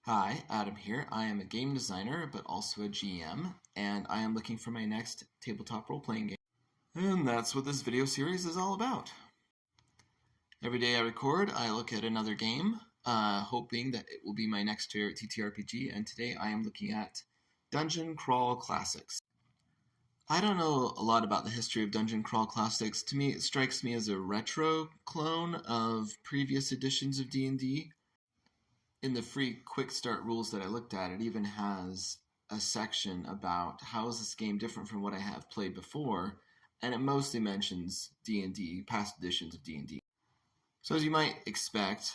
Hi, Adam here. I am a game designer, but also a GM, and I am looking for my next tabletop role-playing game. And that's what this video series is all about. Every day I record, I look at another game, hoping that it will be my next favorite TTRPG, and today I am looking at Dungeon Crawl Classics. I don't know a lot about the history of Dungeon Crawl Classics. To me, it strikes me as a retro clone of previous editions of D&D. In the free quick start rules that I looked at, it even has a section about how is this game different from what I have played before, and it mostly mentions D&D, past editions of D&D. So as you might expect,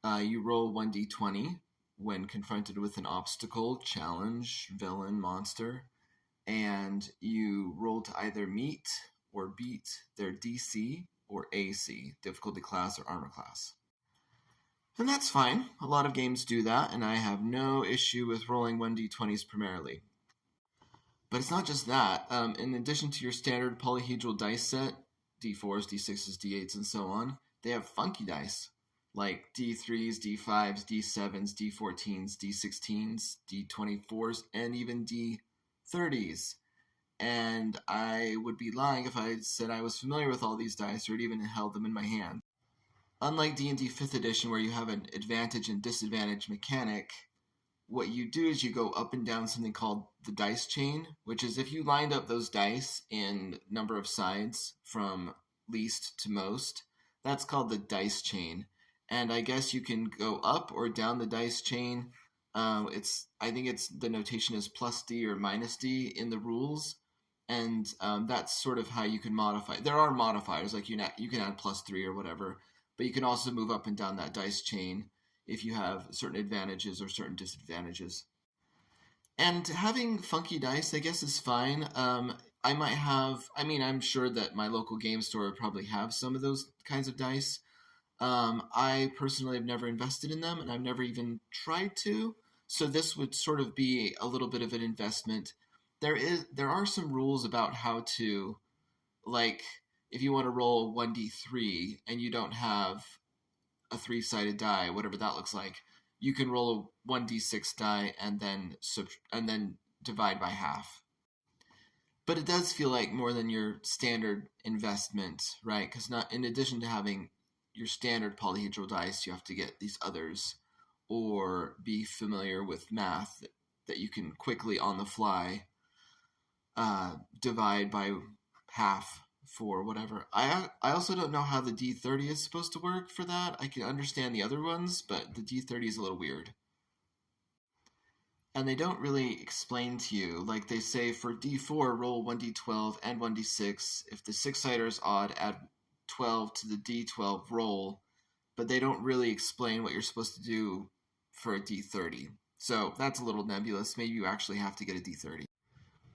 you roll 1d20 when confronted with an obstacle, challenge, villain, monster, and you roll to either meet or beat their DC or AC, difficulty class or armor class. And that's fine. A lot of games do that, and I have no issue with rolling 1d20s primarily. But it's not just that. In addition to your standard polyhedral dice set, d4s, d6s, d8s, and so on, they have funky dice, like d3s, d5s, d7s, d14s, d16s, d24s, and even d30s. And I would be lying if I said I was familiar with all these dice or had even held them in my hand. Unlike D&D 5th edition where you have an advantage and disadvantage mechanic, what you do is you go up and down something called the dice chain, which is if you lined up those dice in number of sides from least to most, that's called the dice chain. And I guess you can go up or down the dice chain. I think it's the notation is plus D or minus D in the rules. And that's sort of how you can modify. There are modifiers, like you can add plus 3 or whatever. But you can also move up and down that dice chain if you have certain advantages or certain disadvantages. And having funky dice, I guess, is fine. I'm sure that my local game store would probably have some of those kinds of dice. I personally have never invested in them, and I've never even tried to. So this would sort of be a little bit of an investment. There are some rules about how to, like, if you want to roll 1d3 and you don't have a 3-sided die, whatever that looks like, you can roll a 1d6 die and then divide by half. But it does feel like more than your standard investment, right? Because not in addition to having your standard polyhedral dice, you have to get these others or be familiar with math that you can quickly on the fly divide by half for whatever. I also don't know how the D30 is supposed to work for that. I can understand the other ones, but the D30 is a little weird. And they don't really explain to you. Like they say for D4, roll 1d12 and 1d6. If the 6-sider is odd, add 12 to the D12 roll. But they don't really explain what you're supposed to do for a D30. So that's a little nebulous. Maybe you actually have to get a D30.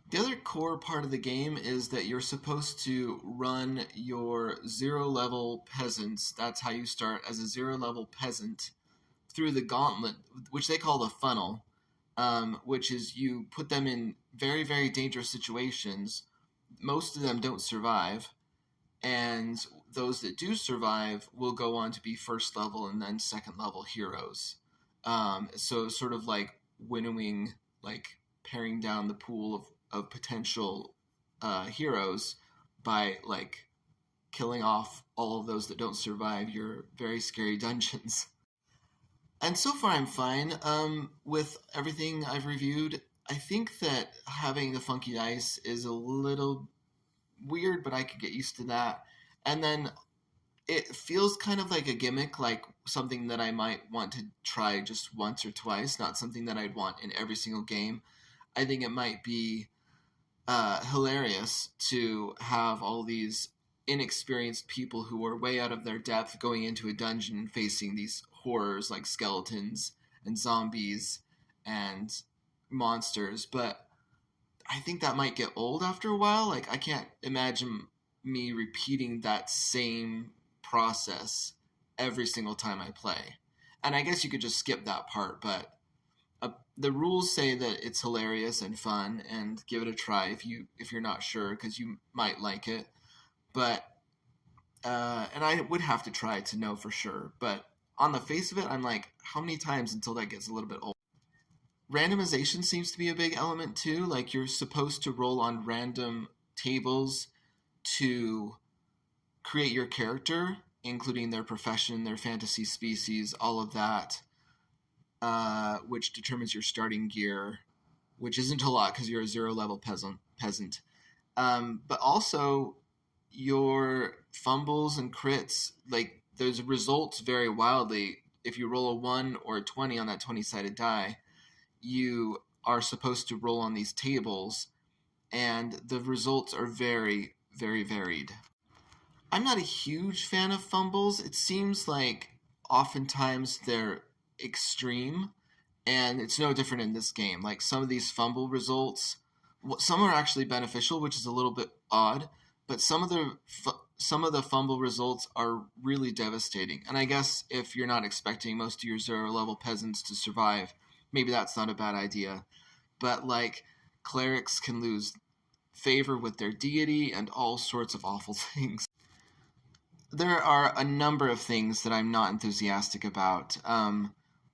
The other core part of the game is that you're supposed to run your 0-level peasants. That's how you start as a 0-level peasant through the gauntlet, which they call the funnel, which is you put them in very, very dangerous situations. Most of them don't survive, and those that do survive will go on to be first level and then second level heroes. So sort of like winnowing, like paring down the pool of potential heroes by like killing off all of those that don't survive your very scary dungeons. And so far I'm fine with everything I've reviewed. I think that having the funky dice is a little weird, but I could get used to that. And then it feels kind of like a gimmick, like something that I might want to try just once or twice, not something that I'd want in every single game. I think it might be hilarious to have all these inexperienced people who are way out of their depth going into a dungeon and facing these horrors like skeletons and zombies and monsters. But I think that might get old after a while. Like, I can't imagine me repeating that same process every single time I play. And I guess you could just skip that part, but the rules say that it's hilarious and fun, and give it a try if you're not sure, because you might like it. But and I would have to try to know for sure. But on the face of it, I'm like, how many times until that gets a little bit old? randomization seems to be a big element too. Like you're supposed to roll on random tables to create your character, including their profession, their fantasy species, all of that, which determines your starting gear, which isn't a lot because you're a 0 level peasant. But also your fumbles and crits, like those results vary wildly. If you roll a 1 or a 20 on that 20-sided die, you are supposed to roll on these tables, and the results are very, very varied. I'm not a huge fan of fumbles. It seems like oftentimes they're extreme, and it's no different in this game. Like some of these fumble results, some are actually beneficial, which is a little bit odd, but some of the fumble results are really devastating. And I guess if you're not expecting most of your 0 level peasants to survive, maybe that's not a bad idea. But like clerics can lose favor with their deity and all sorts of awful things. There are a number of things that I'm not enthusiastic about.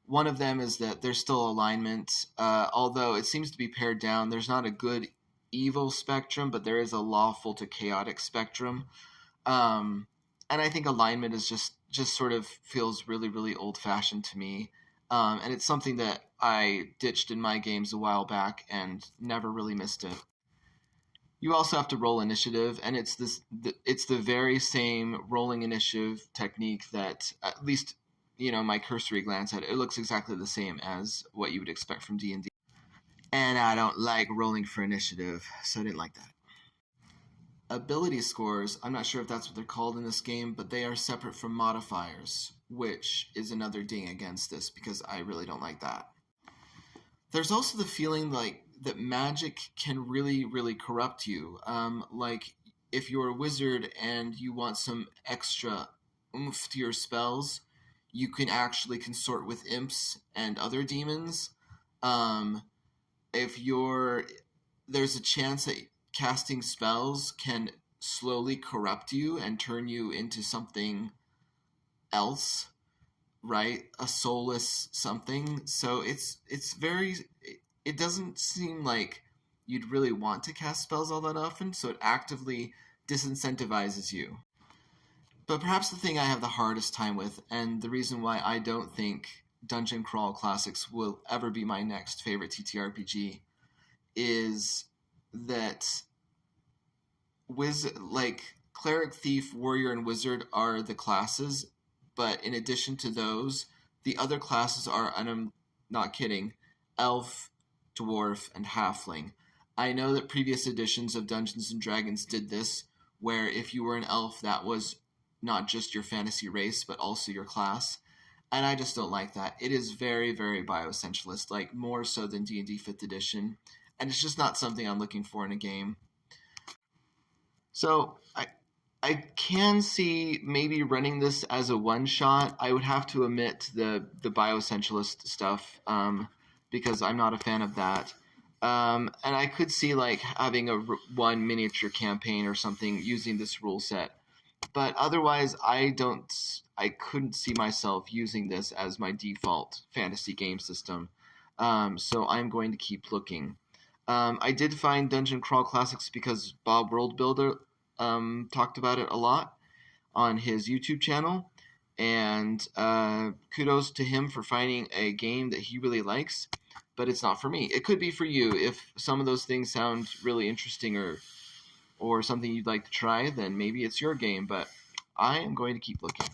One of them is that there's still alignment, although it seems to be pared down. There's not a good evil spectrum, but there is a lawful to chaotic spectrum. And I think alignment is just sort of feels really, really old-fashioned to me. And it's something that I ditched in my games a while back and never really missed it. You also have to roll initiative, and it's the very same rolling initiative technique that, at least my cursory glance at it, it looks exactly the same as what you would expect from D&D. And I don't like rolling for initiative, so I didn't like that. Ability scores, I'm not sure if that's what they're called in this game, but they are separate from modifiers, which is another ding against this because I really don't like that. There's also the feeling like that magic can really, really corrupt you. Like if you're a wizard and you want some extra oomph to your spells, you can actually consort with imps and other demons. There's a chance that casting spells can slowly corrupt you and turn you into something else, right? A soulless something. So it doesn't seem like you'd really want to cast spells all that often, so it actively disincentivizes you. But perhaps the thing I have the hardest time with, and the reason why I don't think Dungeon Crawl Classics will ever be my next favorite TTRPG, is that Cleric, Thief, Warrior, and Wizard are the classes, but in addition to those, the other classes are, and I'm not kidding, Elf, Dwarf, and Halfling. I know that previous editions of Dungeons & Dragons did this, where if you were an elf, that was not just your fantasy race, but also your class. And I just don't like that. It is very, very bioessentialist, like more so than D&D 5th edition. And it's just not something I'm looking for in a game. So I can see maybe running this as a one-shot. I would have to omit the bioessentialist stuff because I'm not a fan of that. And I could see like having one miniature campaign or something using this rule set. But otherwise, I couldn't see myself using this as my default fantasy game system. So I'm going to keep looking. I did find Dungeon Crawl Classics because Bob Worldbuilder talked about it a lot on his YouTube channel. And kudos to him for finding a game that he really likes. But it's not for me. It could be for you. If some of those things sound really interesting or something you'd like to try, then maybe it's your game, but I am going to keep looking.